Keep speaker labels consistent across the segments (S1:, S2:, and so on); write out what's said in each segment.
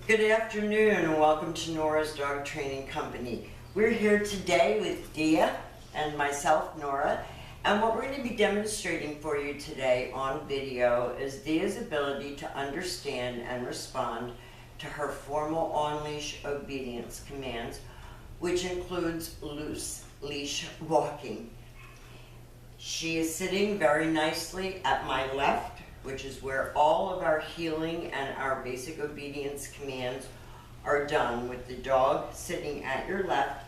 S1: Good afternoon and welcome to Nora's Dog Training Company. We're here today with Dia and myself, Nora, and what we're going to be demonstrating for you today on video is Dia's ability to understand and respond to her formal on-leash obedience commands, which includes loose leash walking. She is sitting very nicely at my left, which is where all of our healing and our basic obedience commands are done, with the dog sitting at your left.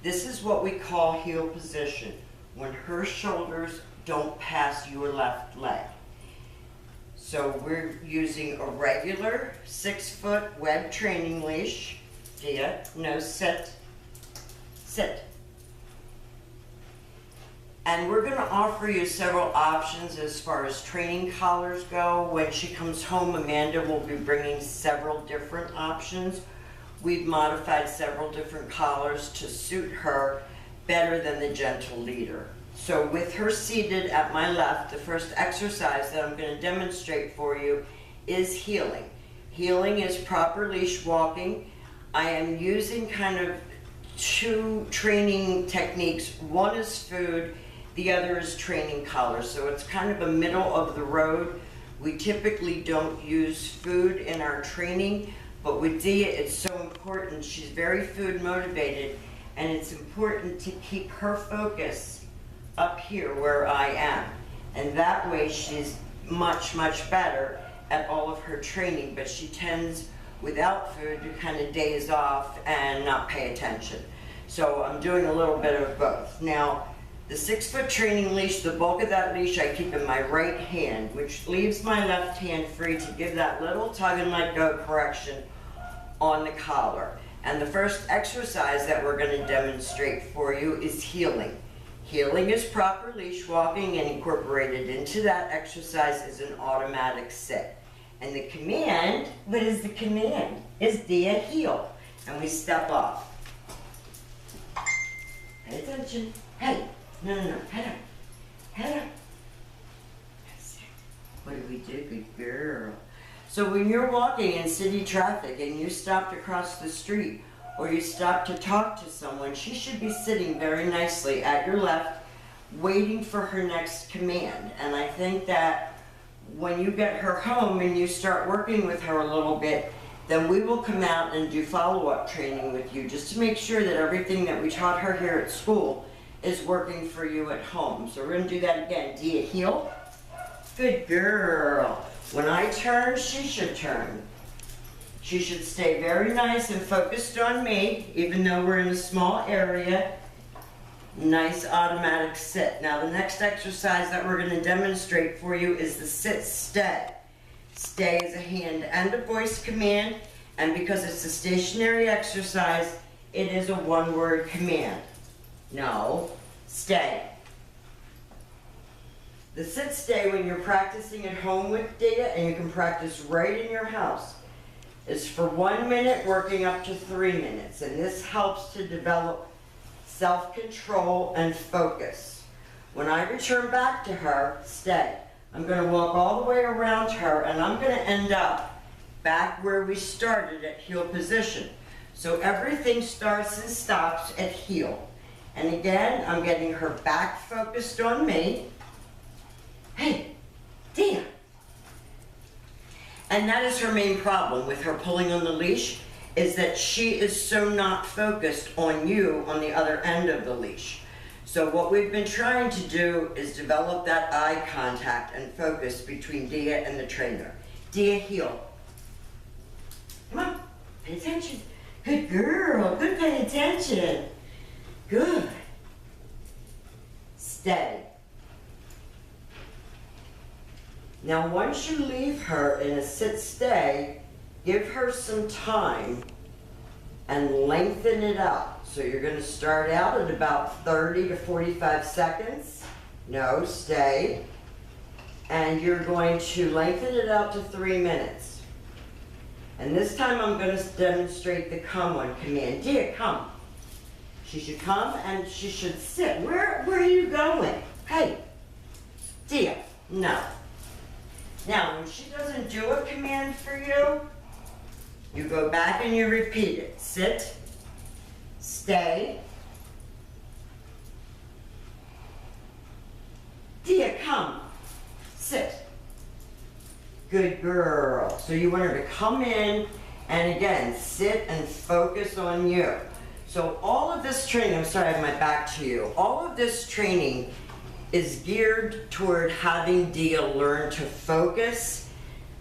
S1: This is what we call heel position, when her shoulders don't pass your left leg. So we're using a regular 6-foot web training leash. Dia, no, sit, sit. And we're going to offer you several options as far as training collars go. When she comes home, Amanda will be bringing several different options. We've modified several different collars to suit her better than the gentle leader. So with her seated at my left, the first exercise that I'm going to demonstrate for you is heeling. Heeling is proper leash walking. I am using kind of two training techniques. One is food, the other is training collars. So it's kind of a middle of the road. We typically don't use food in our training, but with Dia it's so important. She's very food motivated, and it's important to keep her focus up here where I am. And that way she's much, much better at all of her training, but she tends, without food, to kind of daze off and not pay attention. So I'm doing a little bit of both. Now, the 6-foot training leash, the bulk of that leash I keep in my right hand, which leaves my left hand free to give that little tug and let go correction on the collar. And the first exercise that we're going to demonstrate for you is heeling. Heeling is proper leash walking, and incorporated into that exercise is an automatic sit. And the command, what is the command? Is Dia heel. And we step off. Pay attention. Hey. No, head up, head up. What do we do? Good girl. So when you're walking in city traffic and you stopped across the street or you stop to talk to someone, she should be sitting very nicely at your left, waiting for her next command. And I think that when you get her home and you start working with her a little bit, then we will come out and do follow-up training with you just to make sure that everything that we taught her here at school is working for you at home. So we're going to do that again. Dia, heel. Good girl. When I turn, she should turn. She should stay very nice and focused on me, even though we're in a small area. Nice automatic sit. Now the next exercise that we're going to demonstrate for you is the sit stay. Stay is a hand and a voice command, and because it's a stationary exercise, it is a one-word command. No, stay. The sit stay, when you're practicing at home with Dia, and you can practice right in your house, is for 1 minute working up to 3 minutes. And this helps to develop self-control and focus. When I return back to her, stay. I'm going to walk all the way around her, and I'm going to end up back where we started at heel position. So everything starts and stops at heel. And again, I'm getting her back focused on me. Hey, Dia. And that is her main problem with her pulling on the leash, is that she is so not focused on you on the other end of the leash. So what we've been trying to do is develop that eye contact and focus between Dia and the trainer. Dia, heel. Come on, pay attention. Good girl, good, pay attention. Good. Steady. Now once you leave her in a sit-stay, give her some time and lengthen it up. So you're going to start out at about 30 to 45 seconds. No, stay. And you're going to lengthen it out to 3 minutes. And this time I'm going to demonstrate the come on command. Dia, come. She should come and she should sit. Where are you going? Hey, Dia, no. Now, when she doesn't do a command for you, You go back and you repeat it. Sit, stay. Dia, come, sit. Good girl. So you want her to come in and again, sit and focus on you. So all of this training, I'm sorry I have my back to you, all of this training is geared toward having Dia learn to focus,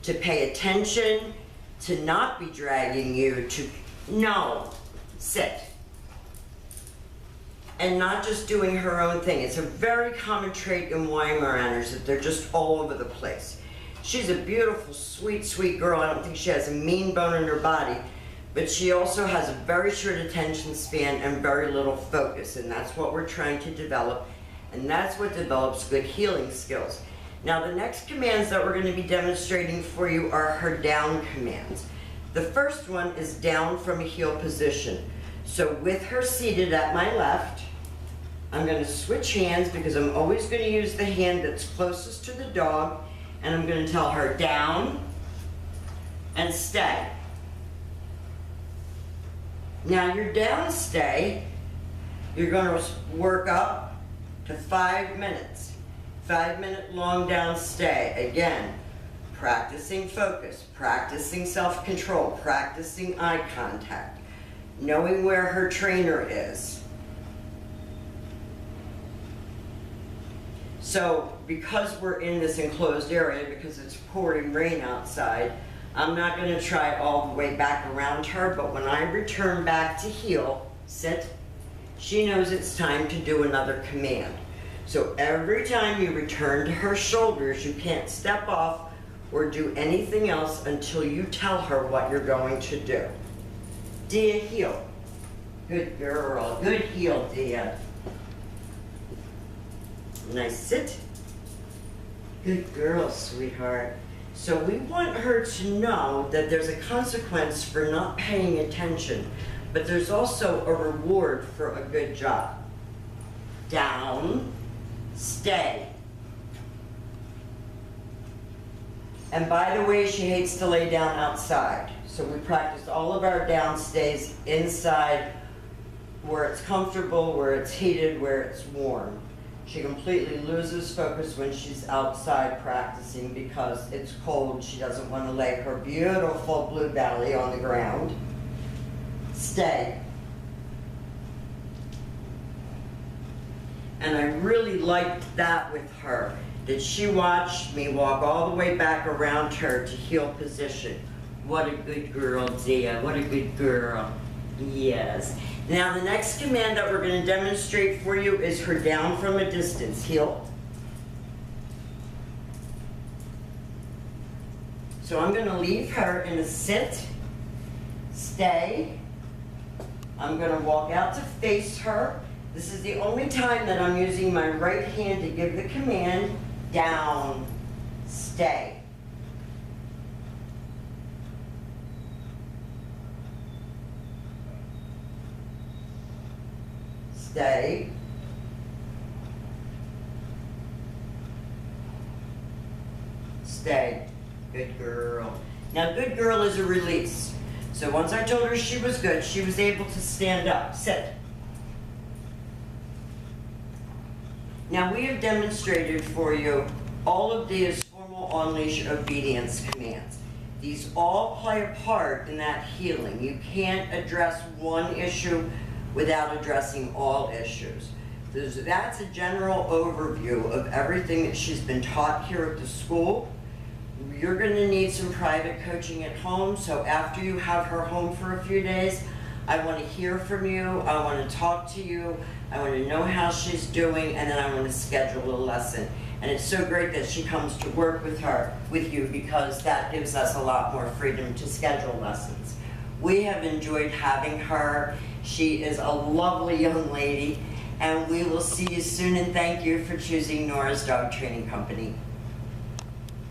S1: to pay attention, to not be dragging you, to, no, sit. And not just doing her own thing. It's a very common trait in weimeraners that they're just all over the place. She's a beautiful, sweet, sweet girl. I don't think she has a mean bone in her body, but she also has a very short attention span and very little focus, and that's what we're trying to develop, and that's what develops good healing skills. Now the next commands that we're going to be demonstrating for you are her down commands. The first one is down from a heel position. So with her seated at my left, I'm going to switch hands because I'm always going to use the hand that's closest to the dog, and I'm going to tell her down and stay. Now your down stay, you're going to work up to 5 minutes. 5-minute long down stay. Again, practicing focus, practicing self-control, practicing eye contact, knowing where her trainer is. So because we're in this enclosed area, because it's pouring rain outside, I'm not going to try all the way back around her, but when I return back to heel, sit, she knows it's time to do another command. So every time you return to her shoulders, you can't step off or do anything else until you tell her what you're going to do. Dia, heel. Good girl. Good heel, Dia. Nice sit. Good girl, sweetheart. So we want her to know that there's a consequence for not paying attention, but there's also a reward for a good job. Down, stay. And by the way, she hates to lay down outside. So we practice all of our down stays inside where it's comfortable, where it's heated, where it's warm. She completely loses focus when she's outside practicing because it's cold. She doesn't want to lay her beautiful blue belly on the ground. Stay. And I really liked that with her, that she watched me walk all the way back around her to heel position. What a good girl, Dia. What a good girl. Yes. Now the next command that we're going to demonstrate for you is her down from a distance. Heel. So I'm going to leave her in a sit, stay. I'm going to walk out to face her. This is the only time that I'm using my right hand to give the command, down, stay. Stay. Stay. Good girl. Now, good girl is a release. So once I told her she was good, she was able to stand up. Sit. Now, we have demonstrated for you all of Dia's formal on-leash obedience commands. These all play a part in that healing. You can't address one issue without addressing all issues. That's a general overview of everything that she's been taught here at the school. You're going to need some private coaching at home, so after you have her home for a few days, I want to hear from you, I want to talk to you, I want to know how she's doing, and then I want to schedule a lesson. And it's so great that she comes to work with you, because that gives us a lot more freedom to schedule lessons. We have enjoyed having her. She is a lovely young lady, and we will see you soon, and thank you for choosing Nora's Dog Training Company.